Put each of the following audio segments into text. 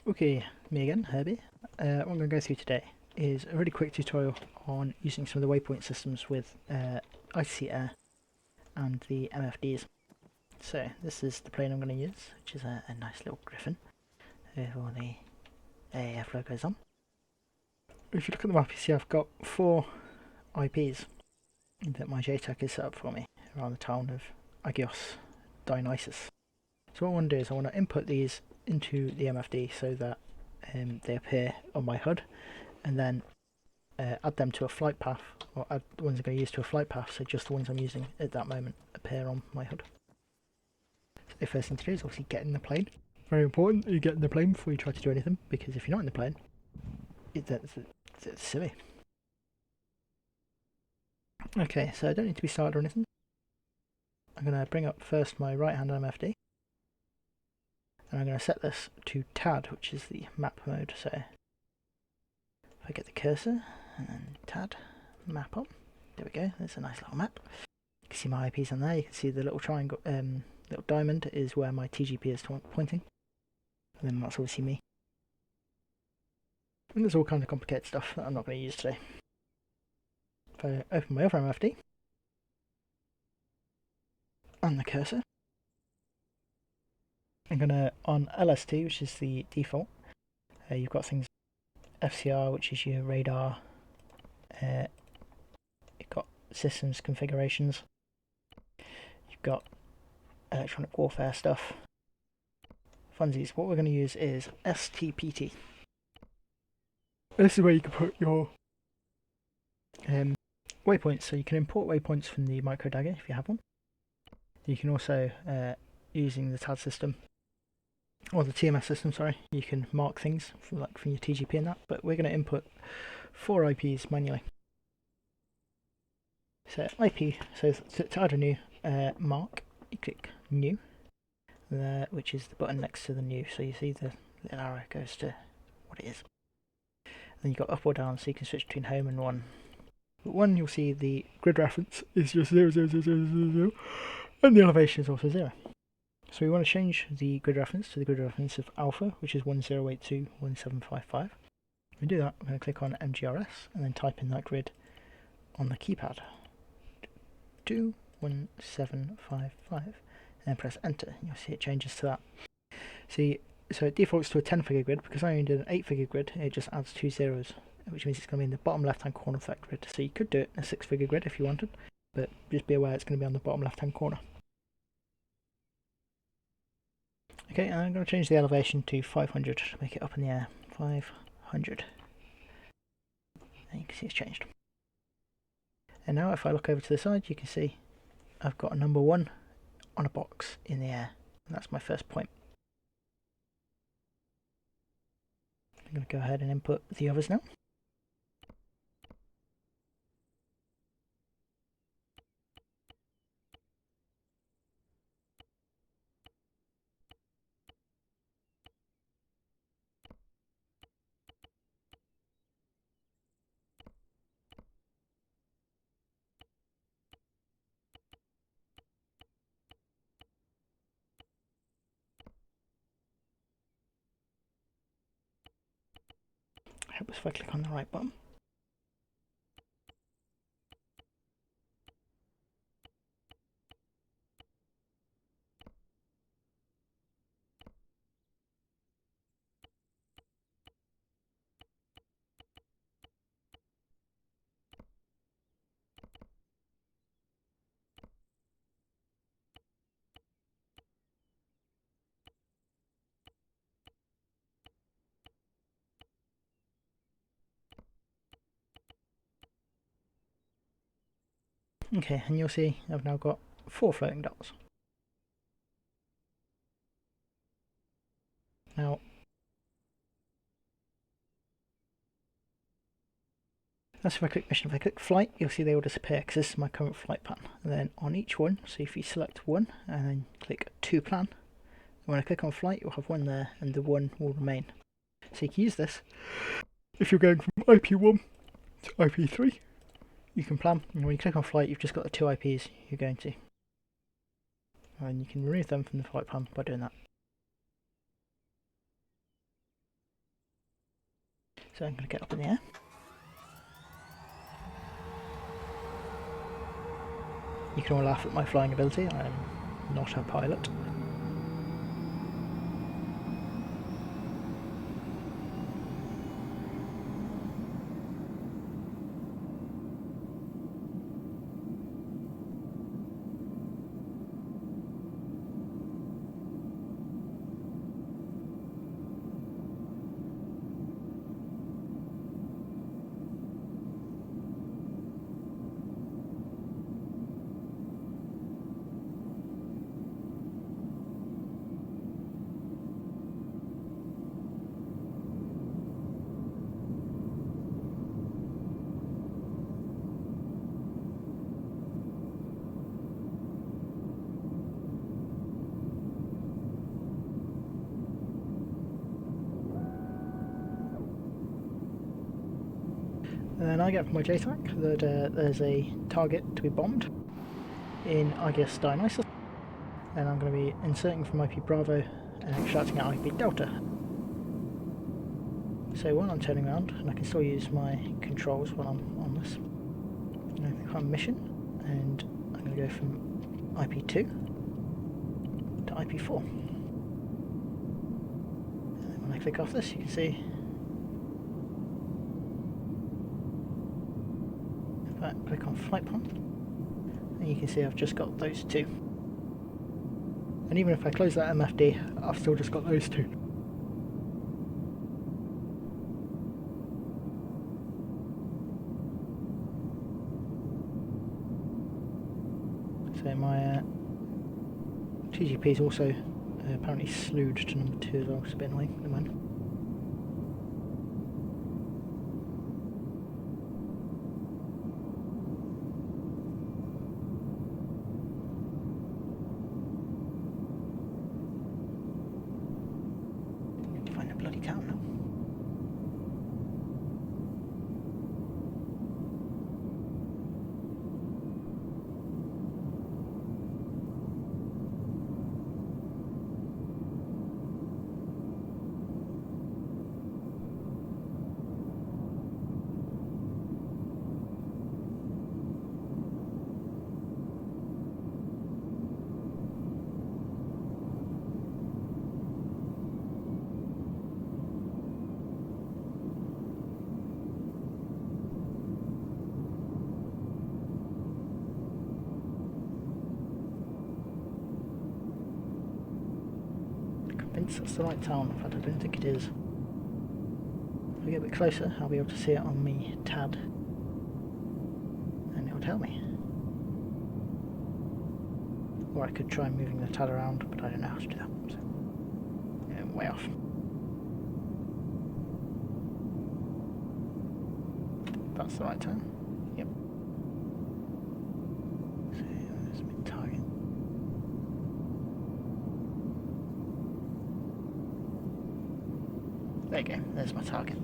Okay, me again, Herbie. What I'm going to go through today is a really quick tutorial on using some of the waypoint systems with ITC Air and the MFDs. So this is the plane I'm going to use, which is a nice little Griffin with all the AAF logos on. If you look at the map, you see I've got 4 IPs that my JTAG is set up for me around the town of Agios, Dionysus. So what I want to do is I want to input these into the MFD so that they appear on my HUD, and then add them to a flight path, or add the ones I'm going to use to a flight path, so just the ones I'm using at that moment appear on my HUD. So the first thing to do is obviously get in the plane. Very important that you get in the plane before you try to do anything, because if you're not in the plane, it's silly. Okay, so I don't need to be started or anything. I'm going to bring up first my right hand MFD, and I'm going to set this to TAD, which is the map mode. So if I get the cursor and then TAD, map on, there we go, there's a nice little map. You can see my IPs on there, you can see the little triangle, little diamond is where my TGP is pointing, and then that's obviously me. And there's all kinds of complicated stuff that I'm not going to use today. If I open my other MFD, and the cursor, I'm going to, on LST, which is the default, you've got things FCR, which is your radar, you've got systems configurations, you've got electronic warfare stuff. Funsies, what we're going to use is STPT. This is where you can put your waypoints, so you can import waypoints from the micro dagger if you have one. You can also, using the TAD system, or the TMS system, sorry, you can mark things from your TGP and that, but we're going to input 4 IPs manually. So IP, so to add a new mark, you click new, which is the button next to the new, so you see the little arrow goes to what it is. Then you've got up or down, so you can switch between home and 1. But 1, you'll see the grid reference is just 0, 0, 0, 0, 0, 0, and the elevation is also 0. So we want to change the grid reference to the grid reference of alpha, which is 1082.1755. We do that, I'm going to click on MGRS and then type in that grid on the keypad. 21755, and press enter. You'll see it changes to that. See, so it defaults to a 10-figure grid. Because I only did an 8-figure grid, it just adds 2 zeros, which means it's going to be in the bottom left-hand corner of that grid. So you could do it in a 6-figure grid if you wanted, but just be aware it's going to be on the bottom left-hand corner. Okay, and I'm going to change the elevation to 500 to make it up in the air. 500. And you can see it's changed. And now if I look over to the side, you can see I've got a number 1 on a box in the air, and that's my first point. I'm going to go ahead and input the others now. Helps if I click on the right button. Okay, and you'll see I've now got 4 floating dots. Now, that's if I click mission. If I click flight, you'll see they all disappear because this is my current flight plan. And then on each one, so if you select 1 and then click to plan, when I click on flight, you'll have 1 there and the 1 will remain. So you can use this if you're going from IP1 to IP3. You can plan, and when you click on flight, you've just got the 2 IPs you're going to. And you can remove them from the flight plan by doing that. So I'm going to get up in the air. You can all laugh at my flying ability, I am not a pilot. And then I get from my JTAC that there's a target to be bombed in ITC Dionysus, and I'm going to be inserting from IP Bravo and extracting out IP Delta. So while I'm turning around, and I can still use my controls while I'm on this, I'm going to click on mission, and I'm going to go from IP2 to IP4. And then when I click off this, you can see if I click on flight path, and you can see I've just got those two. And even if I close that MFD, I've still just got those two. So my TGP is also apparently slewed to number 2 as well, which is a bit annoying at the moment. Find a bloody town now. That's the right town. In fact, I don't think it is. If I get a bit closer, I'll be able to see it on me TAD, and it'll tell me. Or I could try moving the TAD around, but I don't know how to do that. So, yeah, way off. That's the right town. Yep. So there's my target. There you go, there's my target.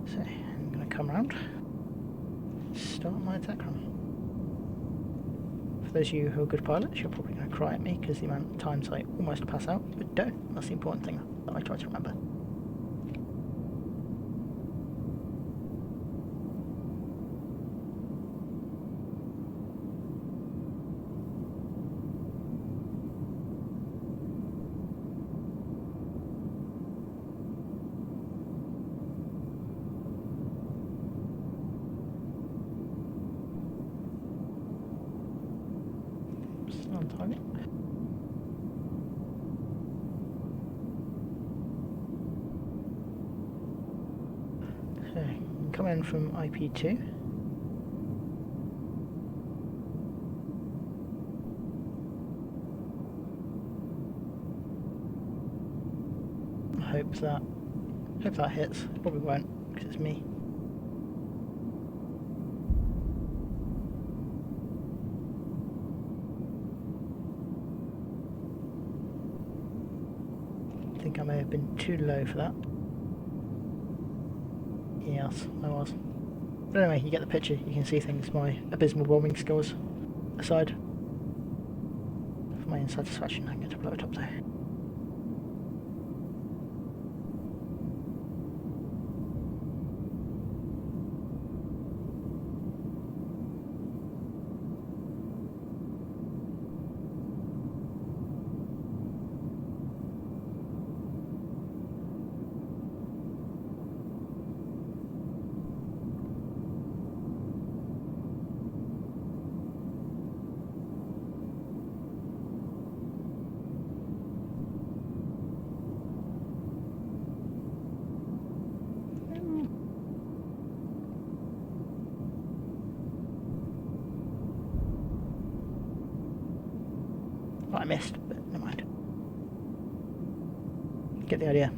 So, I'm going to come around, start my attack run. For those of you who are good pilots, you're probably going to cry at me because the amount of times I almost pass out, but don't. That's the important thing that I try to remember. On target. So, come in from IP2. Hope that hits. Probably won't because it's me. I think I may have been too low for that. Yes, I was. But anyway, you get the picture. You can see things. My abysmal bombing skills aside. For my insatisfaction, I'm going to blow it up there. Well, I missed, but never mind. Get the idea.